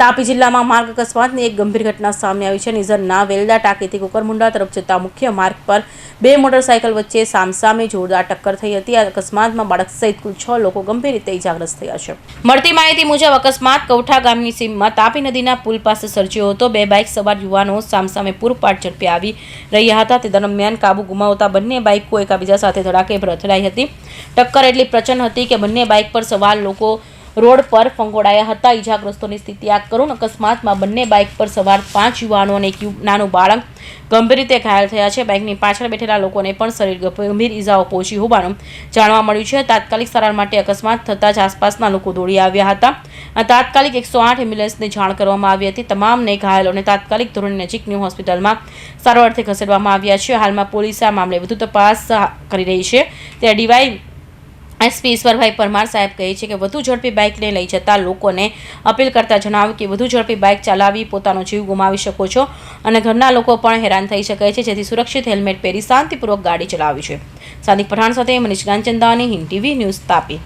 તાપી જિલ્લામાં માર્ગ અકસ્માતની એક ગંભીર ઘટના સામે આવી છે। નિઝરના વેલદા ટાંકીથી કુકરમુંડા તરફ જતા મુખ્ય માર્ગ પર બે મોટરસાયકલ વચ્ચે સામસામે જોરદાર ટક્કર થઈ હતી। આ અકસ્માતમાં બાળક સહિત કુલ 6 લોકો ગંભીર રીતે ઇજાગ્રસ્ત થયા છે। મળતી માહિતી મુજબ અકસ્માત કૌઠા ગામની સીમમાં તાપી નદીના પુલ પાસે સર્જાયો હતો। બે બાઇક સવાર યુવાનો સામસામે પૂરપાટ ઝડપે આવી રહ્યા હતા। તે દરમિયાન કાબુ ગુમાવતા બંને બાઇકો એકબીજા સાથે ધડાકેભેર અથડાઈ હતી। ટક્કર એટલી પ્રચંડ હતી કે બંને બાઇક પર સવાર લોકો રોડ પર ફંગોળાયા હતા। ઇજાગ્રસ્તોની સ્થિતિ આ કરુણ અકસ્માતમાં બંને બાઇક પર સવાર 5 યુવાનો અને એક નાનું બાળક ગંભીર રીતે ઘાયલ થયા છે। બાઇકની પાછળ બેઠેલા લોકોને પણ શરીર ગંભીર ઇજાઓ પહોંચી હોવાનું જાણવા મળ્યું છે। તાત્કાલિક સારવાર માટે અકસ્માત થતાં જ આસપાસના લોકો દોડી આવ્યા હતા અને તાત્કાલિક 108 એમ્બ્યુલન્સને જાણ કરવામાં આવી હતી। તમામને ઘાયલોને તાત્કાલિક ધોરણે નજીકની હોસ્પિટલમાં સારવારથી ખસેડવામાં આવ્યા છે। હાલમાં પોલીસ આ મામલે વધુ તપાસ કરી રહી છે। ત્યારે ડીવાય એસપી ઈશ્વરભાઈ પરમાર સાહેબ કહે છે કે વધુ ઝડપી બાઇકને લઈ જતા લોકોને અપીલ કરતા જણાવ્યું કે વધુ ઝડપી બાઇક ચલાવી પોતાનો જીવ ગુમાવી શકો છો અને ઘરના લોકો પણ હેરાન થઈ શકે છે। જેથી સુરક્ષિત હેલ્મેટ પહેરી શાંતિપૂર્વક ગાડી ચલાવવી છે। સાદિક પઠાણ સાથે મનીષ ગાંચંદાની હિન્દ ટીવી ન્યૂઝ તાપી।